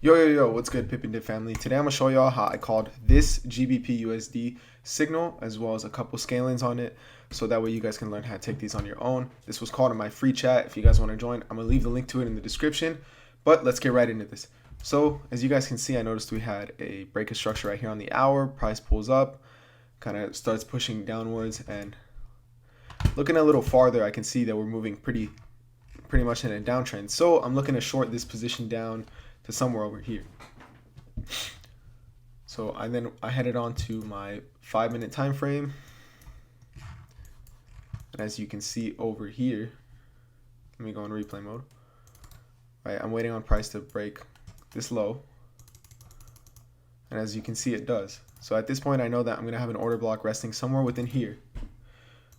Yo, what's good, PIP N DIP family? Today I'm going to show y'all how I called this GBPUSD signal as well as a couple scalings on it, so that way you guys can learn how to take these on your own. This was called in my free chat. If you guys want to join, I'm going to leave the link to it in the description, but let's get right into this. So as you guys can see, I noticed we had a break of structure right here on the hour. Price pulls up, kind of starts pushing downwards, and looking a little farther, I can see that we're moving pretty much in a downtrend. So I'm looking to short this position down to somewhere over here. So I headed on to my 5-minute time frame, and as you can see over here, let me go in replay mode. Right, I'm waiting on price to break this low, and as you can see, it does. So at this point, I know that I'm gonna have an order block resting somewhere within here.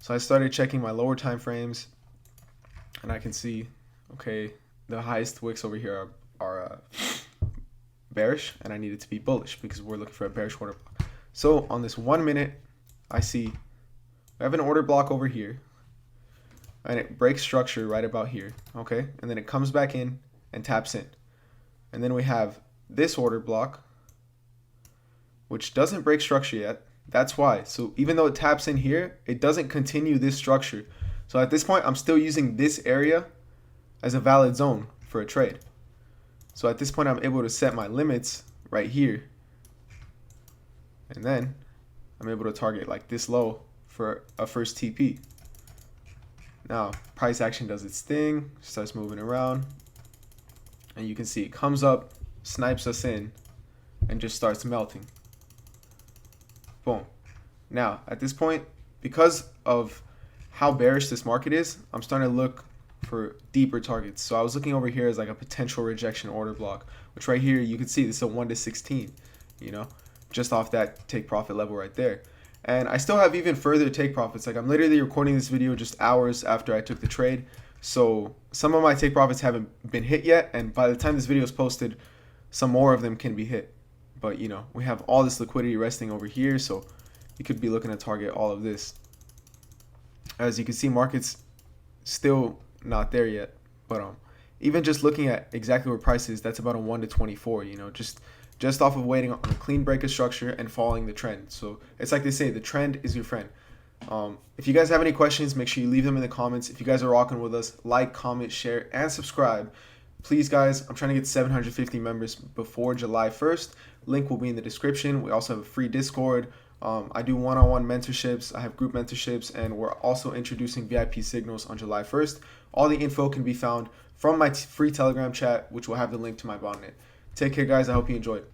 So I started checking my lower time frames, and I can see, okay, the highest wicks over here are bearish, and I need it to be bullish because we're looking for a bearish order block. So on this 1 minute, I see we have an order block over here, and it breaks structure right about here, okay, and then it comes back in and taps in, and then we have this order block which doesn't break structure yet. That's why. So even though it taps in here, it doesn't continue this structure. So at this point, I'm still using this area as a valid zone for a trade. So at this point, I'm able to set my limits right here, and then I'm able to target like this low for a first TP. Now price action does its thing, starts moving around, and you can see it comes up, snipes us in, and just starts melting. Boom. Now at this point, because of how bearish this market is, I'm starting to look for deeper targets. So I was looking over here as like a potential rejection order block, which right here you can see this is a 1 to 16, you know, just off that take profit level right there. And I still have even further take profits. Like, I'm literally recording this video just hours after I took the trade, so some of my take profits haven't been hit yet, and by the time this video is posted, some more of them can be hit. But you know, we have all this liquidity resting over here, so you could be looking to target all of this. As you can see, market's still not there yet, but even just looking at exactly where price is, that's about a 1 to 24, you know, just off of waiting on a clean break of structure and following the trend. So it's like they say, the trend is your friend. If you guys have any questions, make sure you leave them in the comments. If you guys are rocking with us, like, comment, share, and subscribe. Please guys, I'm trying to get 750 members before July 1st. Link will be in the description. We also have a free Discord. I do one-on-one mentorships, I have group mentorships, and we're also introducing VIP signals on July 1st. All the info can be found from my free Telegram chat, which will have the link to my botnet. Take care guys, I hope you enjoyed.